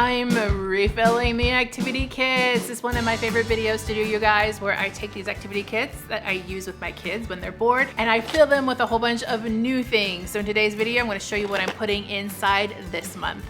I'm refilling the activity kits. This is one of my favorite videos to do, you guys, where I take these activity kits that I use with my kids when they're bored and I fill them with a whole bunch of new things. So in today's video, I'm going to show you what I'm putting inside this month.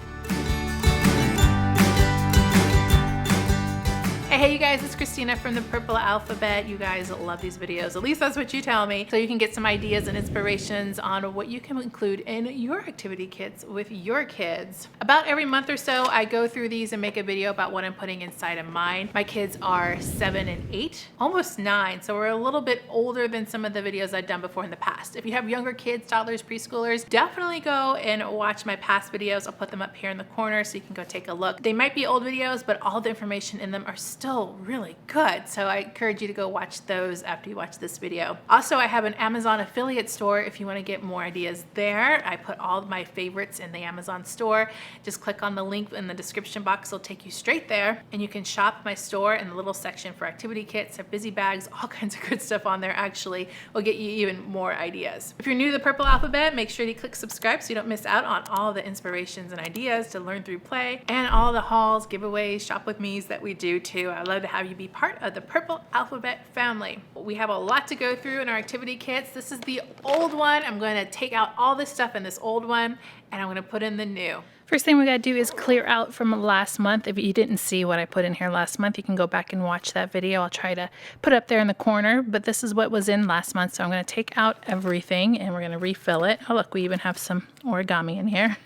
Hey you guys, it's Christina from the Purple Alphabet. You guys love these videos, at least that's what you tell me. So you can get some ideas and inspirations on what you can include in your activity kits with your kids. About every month or so, I go through these and make a video about what I'm putting inside of mine. My kids are 7 and 8, almost 9, so we're a little bit older than some of the videos I've done before in the past. If you have younger kids, toddlers, preschoolers, definitely go and watch my past videos. I'll put them up here in the corner so you can go take a look. They might be old videos, but all the information in them are still really good. So I encourage you to go watch those after you watch this video. Also, I have an Amazon affiliate store if you want to get more ideas there. I put all of my favorites in the Amazon store. Just click on the link in the description box. It'll take you straight there and you can shop my store in the little section for activity kits, have busy bags, all kinds of good stuff on there. Actually, will get you even more ideas. If you're new to the Purple Alphabet, make sure you click subscribe so you don't miss out on all the inspirations and ideas to learn through play and all the hauls, giveaways, shop with me's that we do too. I'd love to have you be part of the Purple Alphabet family. We have a lot to go through in our activity kits. This is the old one. I'm going to take out all this stuff in this old one and I'm going to put in the new. First thing we got to do is clear out from last month. If you didn't see what I put in here last month, you can go back and watch that video. I'll try to put it up there in the corner, but this is what was in last month. So I'm going to take out everything and we're going to refill it. Oh, look, we even have some origami in here.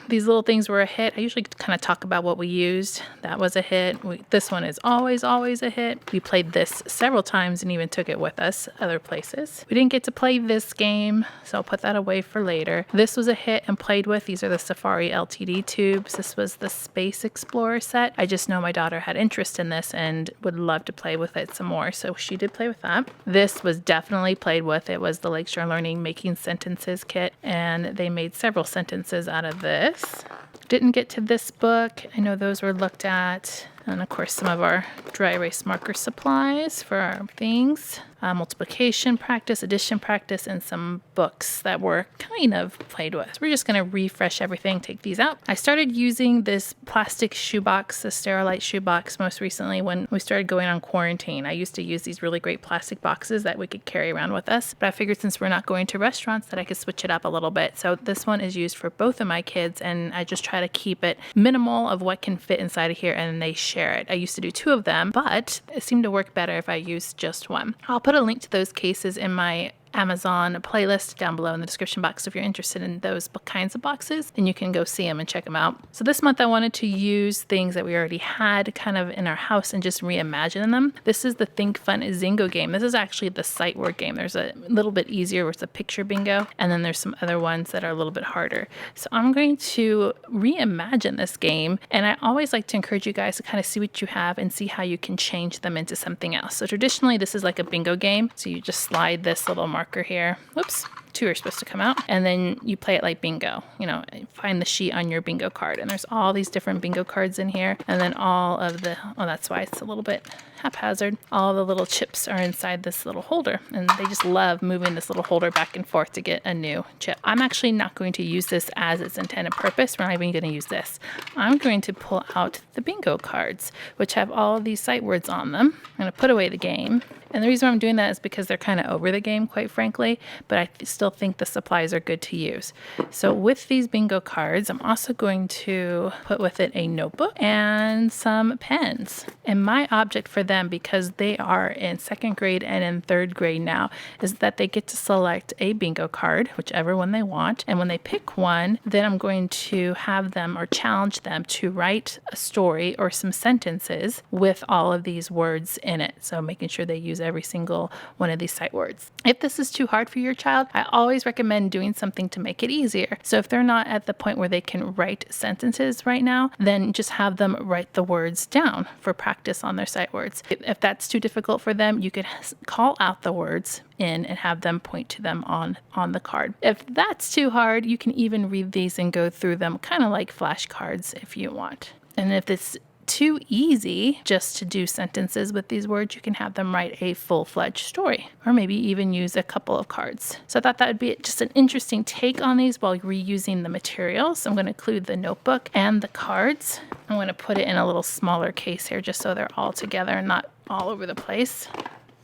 These little things were a hit. I usually kind of talk about what we used. That was a hit. This one is always a hit. We played this several times and even took it with us other places. We didn't get to play this game, so I'll put that away for later. This was a hit and played with. These are the Safari LTD tubes. This was the Space Explorer set. I just know my daughter had interest in this and would love to play with it some more, so she did play with that. This was definitely played with. It was the Lakeshore Learning Making Sentences kit, and they made several sentences out of this. Didn't get to this book. I know those were looked at. And of course, some of our dry erase marker supplies for our things. Multiplication practice, addition practice, and some books that were kind of played with. We're just going to refresh everything, take these out. I started using this plastic shoebox, the Sterilite shoebox, most recently when we started going on quarantine. I used to use these really great plastic boxes that we could carry around with us, but I figured since we're not going to restaurants that I could switch it up a little bit. So this one is used for both of my kids, and I just try to keep it minimal of what can fit inside of here, and they share it. I used to do 2 of them, but it seemed to work better if I used just one. I'll put a link to those cases in my Amazon playlist down below in the description box. If you're interested in those kinds of boxes, then you can go see them and check them out. So this month I wanted to use things that we already had kind of in our house and just reimagine them. This is the Think Fun Zingo game. This is actually the sight word game. There's a little bit easier where it's a picture bingo, and then there's some other ones that are a little bit harder. So I'm going to reimagine this game, and I always like to encourage you guys to kind of see what you have and see how you can change them into something else. So traditionally this is like a bingo game. So you just slide this little marker here. Whoops. 2 are supposed to come out, and then you play it like bingo. You know, find the sheet on your bingo card, and there's all these different bingo cards in here, and then all of the, oh, that's why it's a little bit haphazard. All the little chips are inside this little holder, and they just love moving this little holder back and forth to get a new chip. I'm actually not going to use this as its intended purpose. We're not even going to use this. I'm going to pull out the bingo cards, which have all of these sight words on them. I'm going to put away the game. And the reason why I'm doing that is because they're kind of over the game, quite frankly, but I still think the supplies are good to use. So with these bingo cards, I'm also going to put with it a notebook and some pens. And my object for them, because they are in 2nd grade and in 3rd grade now, is that they get to select a bingo card, whichever one they want. And when they pick one, then I'm going to have them or challenge them to write a story or some sentences with all of these words in it. So making sure they use every single one of these sight words. If this is too hard for your child, I always recommend doing something to make it easier. So if they're not at the point where they can write sentences right now, then just have them write the words down for practice on their sight words. If that's too difficult for them, you could call out the words in and have them point to them on the card. If that's too hard, you can even read these and go through them kind of like flashcards if you want. And if it's too easy just to do sentences with these words. You can have them write a full-fledged story, or maybe even use a couple of cards. So I thought that would be just an interesting take on these while reusing the materials. So I'm going to include the notebook and the cards. I'm going to put it in a little smaller case here just so they're all together and not all over the place.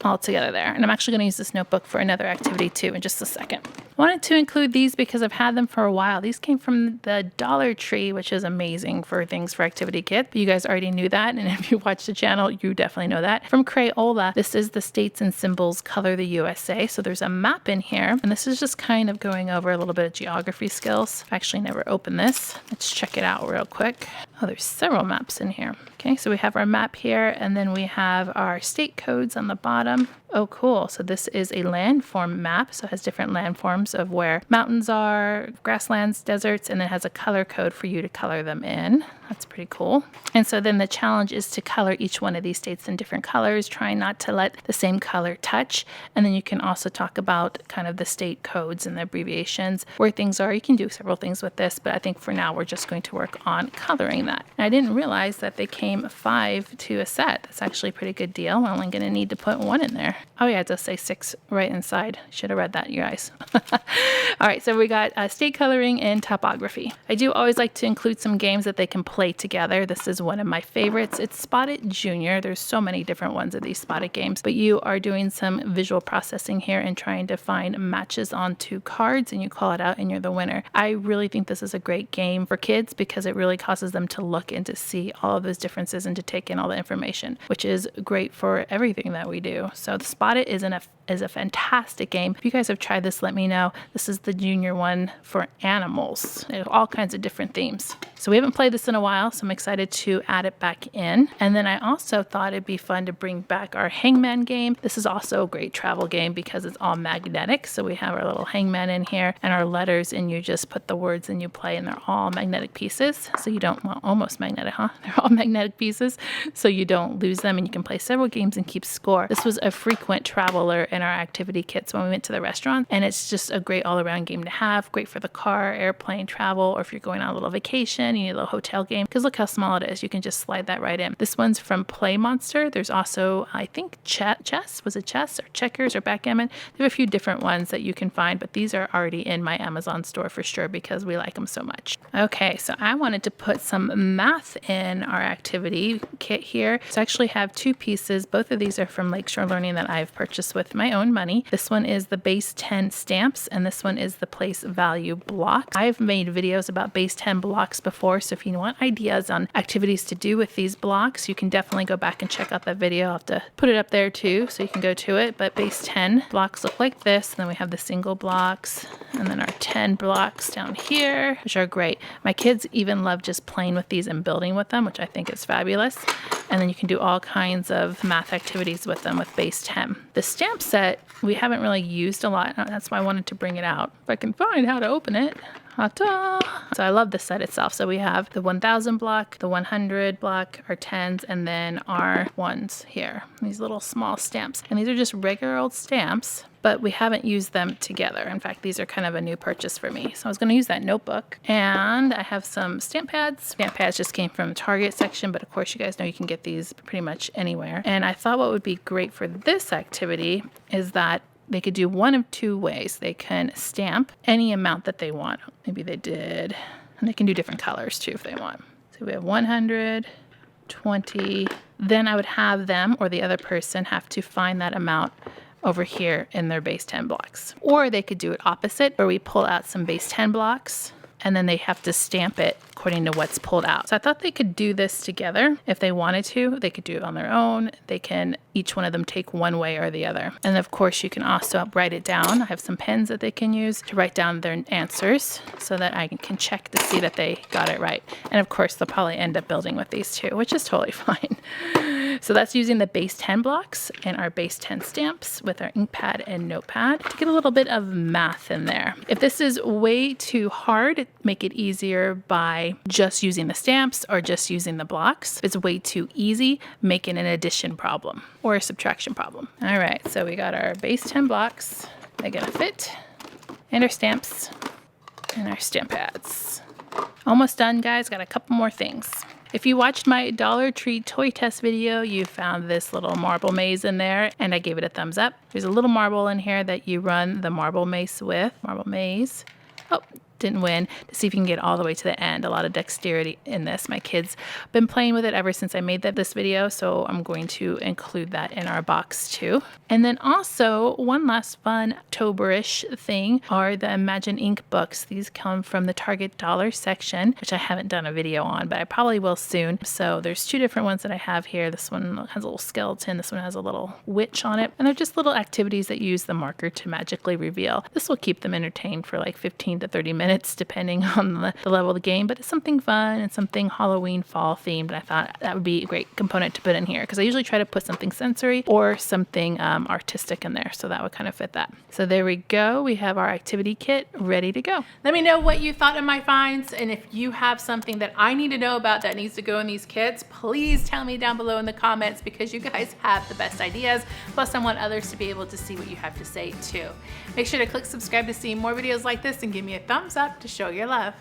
All together there. And I'm actually going to use this notebook for another activity too in just a second. I wanted to include these because I've had them for a while. These came from the Dollar Tree, which is amazing for things for activity kit. But you guys already knew that. And if you watch the channel, you definitely know that. From Crayola, this is the States and Symbols Color the USA. So there's a map in here. And this is just kind of going over a little bit of geography skills. I've actually never opened this. Let's check it out real quick. Oh, there's several maps in here. Okay, so we have our map here, and then we have our state codes on the bottom. Oh, cool. So this is a landform map. So it has different landforms of where mountains are, grasslands, deserts, and it has a color code for you to color them in. That's pretty cool. And so then the challenge is to color each one of these states in different colors, trying not to let the same color touch. And then you can also talk about kind of the state codes and the abbreviations, where things are. You can do several things with this, but I think for now we're just going to work on coloring that. And I didn't realize that they came 5 to a set. That's actually a pretty good deal. I'm only going to need to put 1 in there. Oh yeah, it does say 6 right inside. Should have read that, you guys. All right, so we got state coloring and topography. I do always like to include some games that they can play together. This is one of my favorites. It's Spotted Junior. There's so many different ones of these Spotted games, but you are doing some visual processing here and trying to find matches onto cards, and you call it out and you're the winner. I really think this is a great game for kids because it really causes them to look and to see all of those differences and to take in all the information, which is great for everything that we do. So the Spotted is a fantastic game. If you guys have tried this, let me know. This is the junior one for animals. They have all kinds of different themes. So we haven't played this in a while, so I'm excited to add it back in. And then I also thought it'd be fun to bring back our hangman game. This is also a great travel game because it's all magnetic. So we have our little hangman in here and our letters, and you just put the words and you play, and they're all magnetic pieces. So you don't, well, almost magnetic, huh? They're all magnetic pieces, so you don't lose them, and you can play several games and keep score. This was a frequent traveler in our activity kits when we went to the restaurant, and it's just a great all-around game to have. Great for the car, airplane travel, or if you're going on a little vacation, you need a little hotel game, because look how small it is. You can just slide that right in. This one's from Play Monster. There's also, I think, chess. Was it chess or checkers or backgammon? There are a few different ones that you can find, but these are already in my Amazon store for sure because we like them so much. Okay, so I wanted to put some math in our activity kit here. So I actually have 2 pieces. Both of these are from Lakeshore Learning that I've purchased with my own money. This one is the base 10 stamps, and this one is the place value block. I've made videos about base 10 blocks before, so if you want ideas on activities to do with these blocks, you can definitely go back and check out that video. I'll have to put it up there too, so you can go to it. But base 10 blocks look like this, and then we have the single blocks, and then our 10 blocks down here, which are great. My kids even love just playing with these and building with them, which I think is fabulous. And then you can do all kinds of math activities with them with base 10. The stamp set we haven't really used a lot. That's why I wanted to bring it out. If I can find how to open it. Ta-da! So I love the set itself. So we have the 1000 block, the 100 block, our 10s, and then our 1s here. These little small stamps. And these are just regular old stamps, but we haven't used them together. In fact, these are kind of a new purchase for me. So I was going to use that notebook. And I have some stamp pads. Stamp pads just came from the Target section, but of course you guys know you can get these pretty much anywhere. And I thought what would be great for this activity is that they could do one of 2 ways. They can stamp any amount that they want. Maybe they did, and they can do different colors too if they want. So we have 100, 20. Then I would have them or the other person have to find that amount over here in their base 10 blocks. Or they could do it opposite, where we pull out some base 10 blocks and then they have to stamp it according to what's pulled out. So I thought they could do this together. If they wanted to, they could do it on their own. They can, each one of them, take one way or the other. And of course, you can also write it down. I have some pens that they can use to write down their answers so that I can check to see that they got it right. And of course, they'll probably end up building with these too, which is totally fine. So that's using the base 10 blocks and our base 10 stamps with our ink pad and notepad to get a little bit of math in there. If this is way too hard, make it easier by just using the stamps or just using the blocks. If it's way too easy, make it an addition problem or a subtraction problem. All right, so we got our base 10 blocks. They're gonna fit, and our stamps and our stamp pads. Almost done, guys. Got a couple more things. If you watched my Dollar Tree toy test video, you found this little marble maze in there, and I gave it a thumbs up. There's a little marble in here that you run the marble maze with. Marble maze. Oh, didn't win. To see if you can get all the way to the end. A lot of dexterity in this. My kids been playing with it ever since I made this video, so I'm going to include that in our box too. And then also, one last fun October-ish thing are the Reimagined ink books. These come from the Target dollar section, which I haven't done a video on, but I probably will soon. So there's two different ones that I have here. This one has a little skeleton. This one has a little witch on it. And they're just little activities that use the marker to magically reveal. This will keep them entertained for like 15 to 30 minutes depending on the level of the game, but it's something fun and something Halloween fall themed, and I thought that would be a great component to put in here because I usually try to put something sensory or something artistic in there, so that would kind of fit that. So there we go. We have our activity kit ready to go. Let me know what you thought of my finds, and if you have something that I need to know about that needs to go in these kits, please tell me down below in the comments because you guys have the best ideas. Plus, I want others to be able to see what you have to say too. Make sure to click subscribe to see more videos like this and give me a thumbs up to show your love.